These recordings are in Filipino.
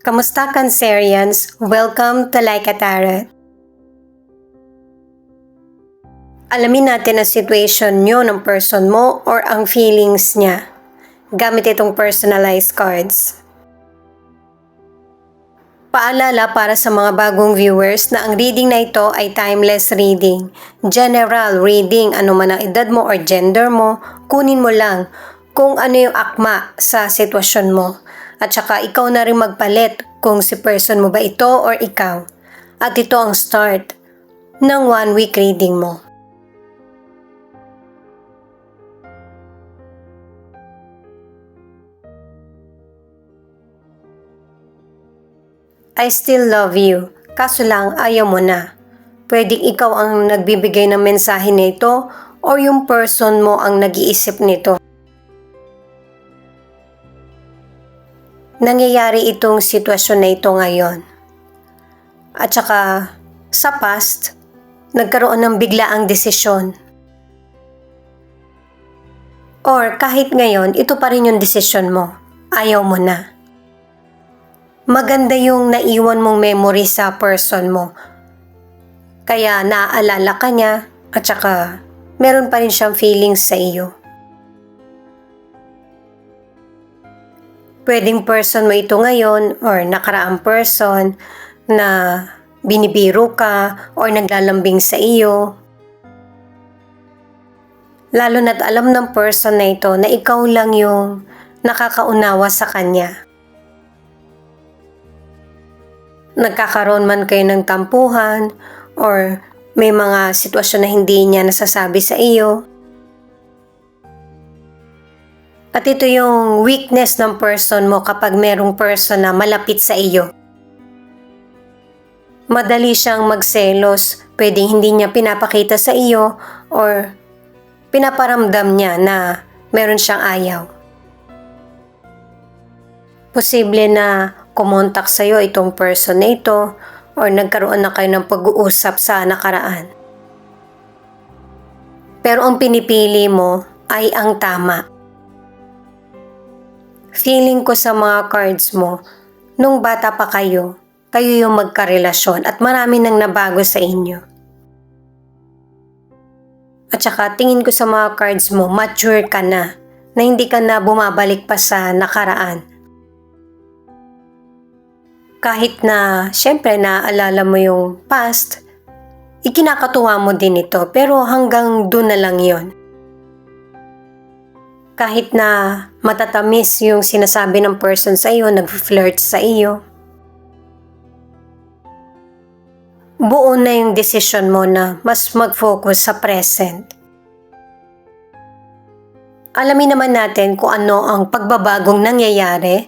Kamusta Cancerians? Welcome to Like a Tarot. Alamin natin ang situation nyo ng person mo or ang feelings niya gamit itong personalized cards. Paalala para sa mga bagong viewers na ang reading na ito ay timeless reading. General reading, ano man ang edad mo or gender mo, kunin mo lang kung ano yung akma sa sitwasyon mo. At saka ikaw na rin magpalit kung si person mo ba ito or ikaw. At ito ang start ng 1 week reading mo. I still love you, kaso lang ayaw mo na. Pwedeng ikaw ang nagbibigay ng mensahe nito o yung person mo ang nag-iisip nito. Nangyayari itong sitwasyon na ito ngayon. At saka sa past, nagkaroon ng biglaang desisyon. Or kahit ngayon, ito pa rin yung desisyon mo. Ayaw mo na. Maganda yung naiwan mong memory sa person mo. Kaya naaalala ka niya at saka meron pa rin siyang feelings sa iyo. Pwedeng person mo ito ngayon or nakaraang person na binibiro ka or naglalambing sa iyo. Lalo na't alam ng person na ito na ikaw lang yung nakakaunawa sa kanya. Nagkakaroon man kayo ng tampuhan or may mga sitwasyon na hindi niya nasasabi sa iyo. At ito yung weakness ng person mo kapag merong person na malapit sa iyo. Madali siyang magselos, pwedeng hindi niya pinapakita sa iyo or pinaparamdam niya na meron siyang ayaw. Posible na kumontak sa iyo itong person na ito or nagkaroon na kayo ng pag-uusap sa nakaraan. Pero ang pinipili mo ay ang tama. Feeling ko sa mga cards mo, nung bata pa kayo yung magkarelasyon at marami nang nabago sa inyo. At saka tingin ko sa mga cards mo, mature ka na hindi ka na bumabalik pa sa nakaraan. Kahit na, syempre, naaalala mo yung past, ikinakatuwa mo din ito, pero hanggang doon na lang yon. Kahit na matatamis yung sinasabi ng person sa iyo, nag-flirt sa iyo, buo na yung decision mo na mas mag-focus sa present. Alamin naman natin kung ano ang pagbabagong nangyayari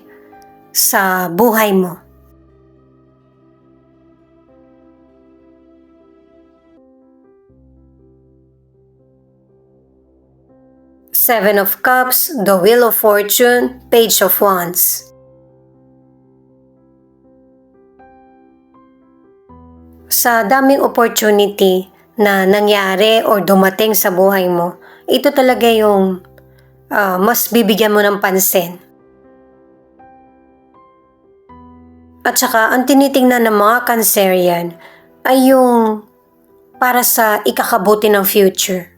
sa buhay mo. Seven of Cups, the Wheel of Fortune, Page of Wands. Sa daming opportunity na nangyari or dumating sa buhay mo, ito talaga yung mas bibigyan mo ng pansin. At saka ang tinitingnan ng mga Cancerian ay yung para sa ikakabuti ng future.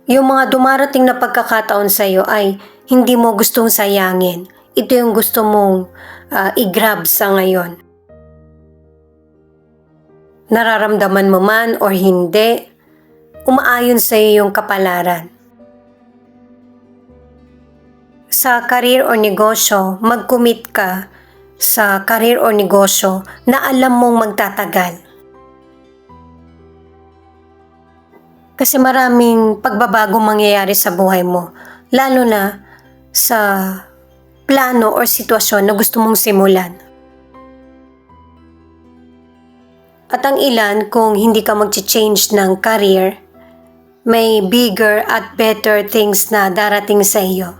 Yung mga dumarating na pagkakataon sa iyo ay hindi mo gustong sayangin. Ito yung gusto mong i-grab sa ngayon. Nararamdaman mo man or hindi, umaayon sa iyo yung kapalaran. Sa career o negosyo, mag-commit ka sa career o negosyo na alam mong magtatagal. Kasi maraming pagbabago mangyayari sa buhay mo, lalo na sa plano o sitwasyon na gusto mong simulan. At ang ilan, kung hindi ka mag-change ng career, may bigger at better things na darating sa iyo.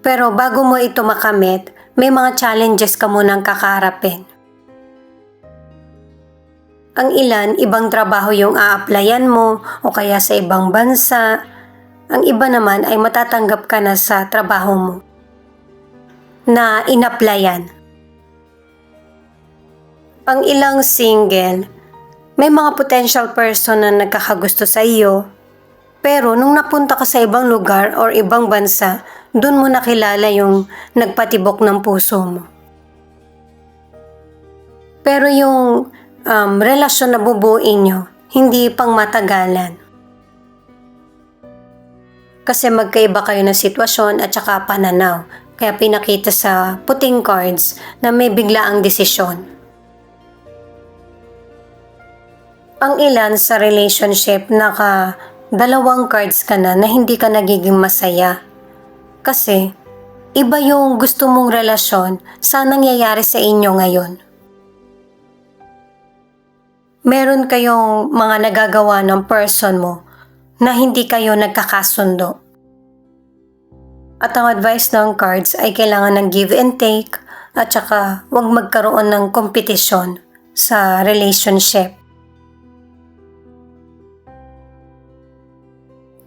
Pero bago mo ito makamit, may mga challenges ka munang kakaharapin. Ang ilan, ibang trabaho yung a-applyan mo o kaya sa ibang bansa Ang iba naman ay matatanggap ka na sa trabaho mo na in-applyan. Ang ilang single, may mga potential person na nagkakagusto sa iyo, pero nung napunta ka sa ibang lugar or ibang bansa, dun mo nakilala yung nagpatibok ng puso mo. Pero yung relasyon na bubuin nyo, hindi pang matagalan. Kasi magkaiba kayo ng sitwasyon at saka pananaw. Kaya pinakita sa puting cards na may biglaang desisyon. Ang ilan sa relationship dalawang cards ka na hindi ka nagiging masaya. Kasi iba yung gusto mong relasyon sa nangyayari sa inyo ngayon. Meron kayong mga nagagawa ng person mo na hindi kayo nagkakasundo. At ang advice ng cards ay kailangan ng give and take at saka huwag magkaroon ng kompetisyon sa relationship.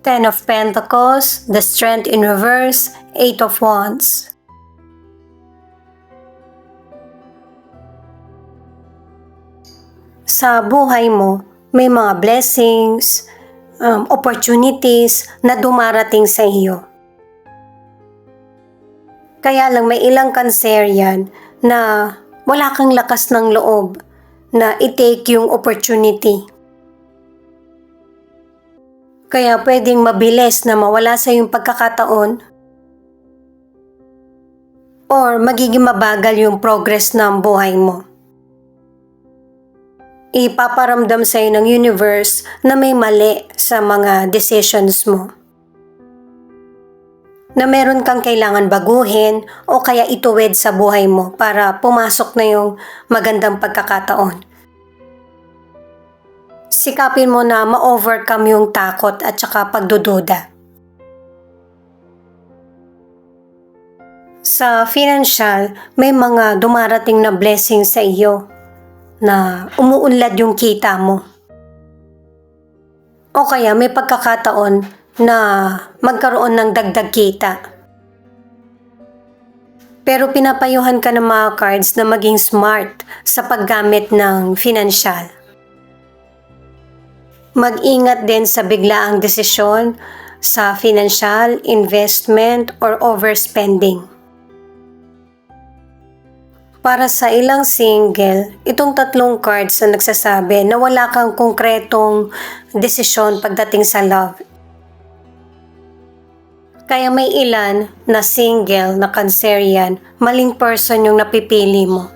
Ten of Pentacles, the Strength in reverse, Eight of Wands. Sa buhay mo, may mga blessings, opportunities na dumarating sa iyo. Kaya lang may ilang Cancerian na wala kang lakas ng loob na i-take yung opportunity. Kaya pwedeng mabilis na mawala sa yung pagkakataon or magiging mabagal yung progress ng buhay mo. Ipaparamdam sa iyo ng universe na may mali sa mga decisions mo. Na meron kang kailangan baguhin o kaya ituwid sa buhay mo para pumasok na yung magandang pagkakataon. Sikapin mo na ma-overcome yung takot at saka pagdududa. Sa financial, may mga dumarating na blessing sa iyo na umuunlad yung kita mo. O kaya may pagkakataon na magkaroon ng dagdag kita. Pero pinapayuhan ka ng mga cards na maging smart sa paggamit ng financial. Mag-ingat din sa biglaang desisyon sa financial, investment, or overspending. Para sa ilang single, itong tatlong cards na nagsasabi na wala kang konkretong desisyon pagdating sa love. Kaya may ilan na single na Cancerian, maling person yung napipili mo.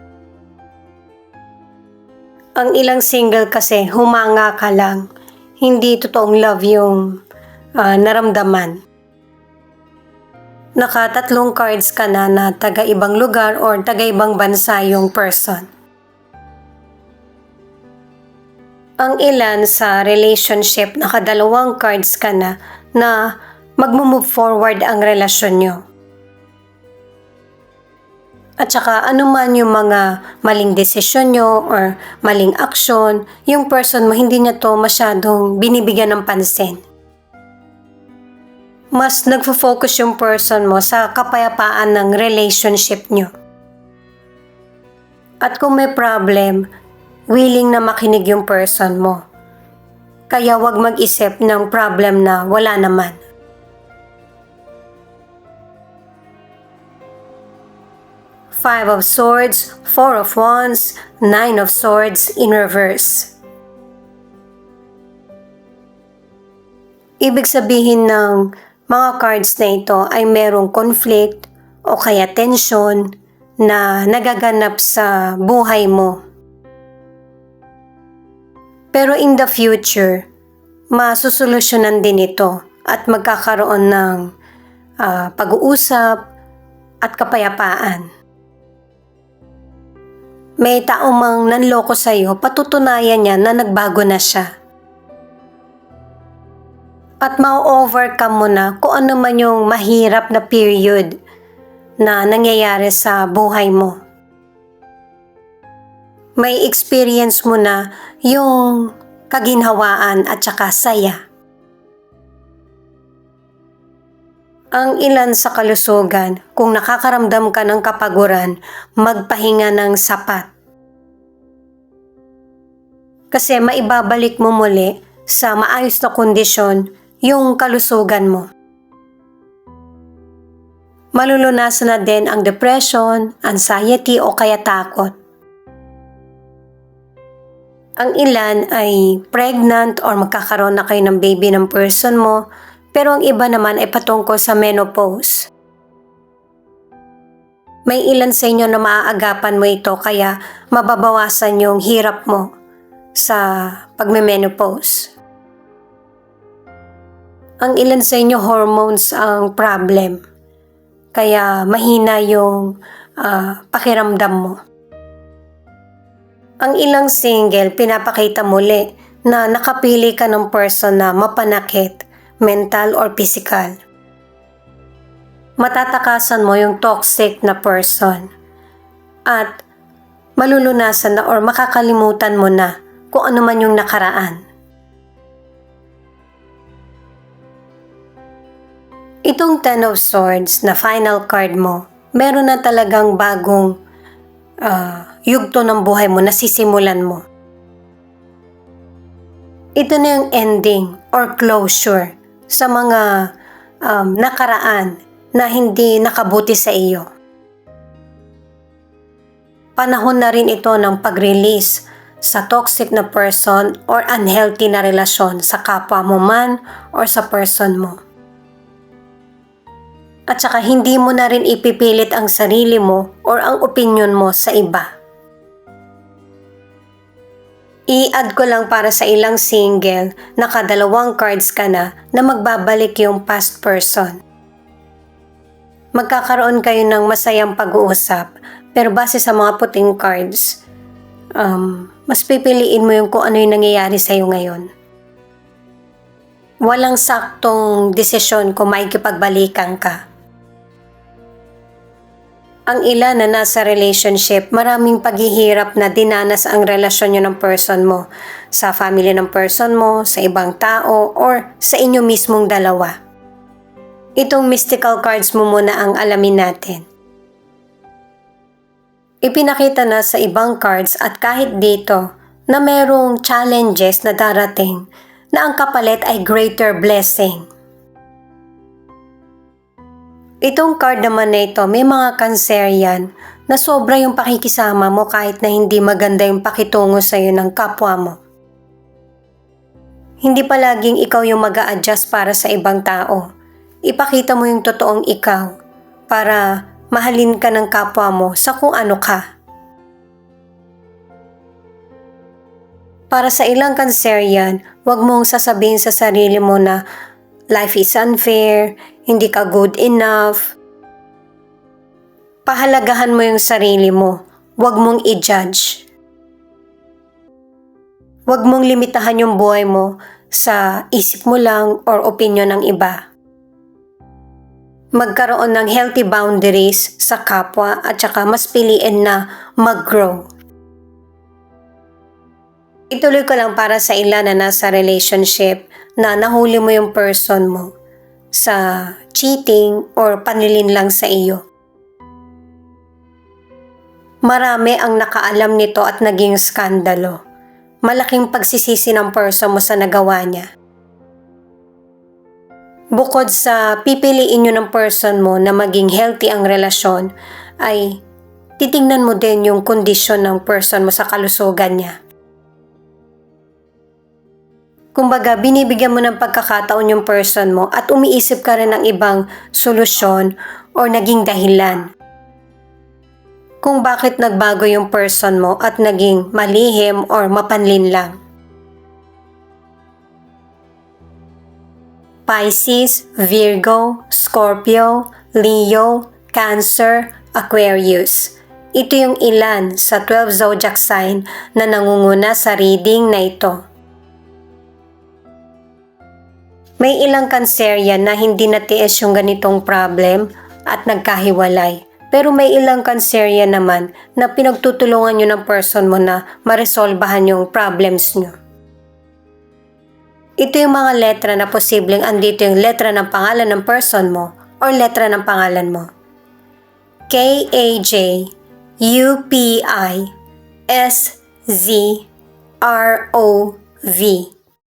Ang ilang single kasi humanga ka lang, hindi totoong love yung naramdaman. Nakatatlong cards ka na taga-ibang lugar or taga-ibang bansa yung person. Ang ilan sa relationship, nakadalawang cards ka na mag-move forward ang relasyon nyo. At saka anuman yung mga maling desisyon nyo or maling aksyon, yung person mo hindi niya to masyadong binibigyan ng pansin. Mas nagfo-focus yung person mo sa kapayapaan ng relationship nyo. At kung may problem, willing na makinig yung person mo. Kaya wag mag-isip ng problem na wala naman. Five of Swords, Four of Wands, Nine of Swords in reverse. Ibig sabihin ng mga cards na ito ay merong conflict o kaya tension na nagaganap sa buhay mo. Pero in the future, masusolusyonan din ito at magkakaroon ng pag-uusap at kapayapaan. May tao mang nanloko sa iyo, patutunayan niya na nagbago na siya. At ma-overcome mo na kung ano man yung mahirap na period na nangyayari sa buhay mo. May experience mo na yung kaginhawaan at saka saya. Ang ilan sa kalusugan, kung nakakaramdam ka ng kapaguran, magpahinga ng sapat. Kasi maibabalik mo muli sa maayos na kondisyon yung kalusugan mo. Malulunasan na din ang depression, anxiety o kaya takot. Ang ilan ay pregnant or magkakaroon na kayo ng baby ng person mo, pero ang iba naman ay patungkol sa menopause. May ilan sa inyo na maaagapan mo ito kaya mababawasan yung hirap mo sa pagme-menopause. Ang ilan sa inyo hormones ang problem, kaya mahina yung pakiramdam mo. Ang ilang single, pinapakita muli na nakapili ka ng person na mapanakit, mental or physical. Matatakasan mo yung toxic na person at malulunasan na or makakalimutan mo na kung ano man yung nakaraan. Itong Ten of Swords na final card mo, meron na talagang bagong yugto ng buhay mo, nasisimulan mo. Ito na yung ending or closure sa mga nakaraan na hindi nakabuti sa iyo. Panahon na rin ito ng pag-release sa toxic na person or unhealthy na relasyon sa kapwa mo man or sa person mo. At saka hindi mo na rin ipipilit ang sarili mo or ang opinion mo sa iba. I-add ko lang para sa ilang single, nakadalawang cards ka na magbabalik yung past person. Magkakaroon kayo ng masayang pag-uusap, pero base sa mga puting cards, mas pipiliin mo yung kung ano yung nangyayari sa'yo ngayon. Walang saktong desisyon kung makikipagbalikan ka. Ang ilan na nasa relationship, maraming paghihirap na dinanas ang relasyon nyo ng person mo, sa family ng person mo, sa ibang tao, or sa inyo mismong dalawa. Itong mystical cards mo muna ang alamin natin. Ipinakita na sa ibang cards at kahit dito na merong challenges na darating na ang kapalit ay greater blessing. Itong card naman na ito, may mga Cancerian na sobra yung pakikisama mo kahit na hindi maganda yung pakitungo sa iyo ng kapwa mo. Hindi palaging ikaw yung mag-a-adjust para sa ibang tao. Ipakita mo yung totoong ikaw para mahalin ka ng kapwa mo sa kung ano ka. Para sa ilang Cancerian, huwag mong sasabihin sa sarili mo na life is unfair, hindi ka good enough. Pahalagahan mo yung sarili mo. Huwag mong i-judge. Huwag mong limitahan yung buhay mo sa isip mo lang or opinion ng iba. Magkaroon ng healthy boundaries sa kapwa at saka mas piliin na mag-grow. Ituloy ko lang para sa ilan na nasa relationship na nahuli mo yung person mo sa cheating or panlilin lang sa iyo. Marami ang nakaalam nito at naging skandalo. Malaking pagsisisi ng person mo sa nagawa niya. Bukod sa pipiliin nyo ng person mo na maging healthy ang relasyon, ay titingnan mo din yung kondisyon ng person mo sa kalusugan niya. Kumbaga, binibigyan mo ng pagkakataon yung person mo at umiisip ka rin ng ibang solusyon o naging dahilan kung bakit nagbago yung person mo at naging malihim or mapanlin lang. Pisces, Virgo, Scorpio, Leo, Cancer, Aquarius. Ito yung ilan sa 12 zodiac sign na nangunguna sa reading na ito. May ilang Cancerian na hindi natiis yung ganitong problem at nagkahiwalay. Pero may ilang Cancerian naman na pinagtutulungan nyo ng person mo na maresolbahan yung problems nyo. Ito yung mga letra na posibleng andito yung letra ng pangalan ng person mo or letra ng pangalan mo? KAJUPISZROV.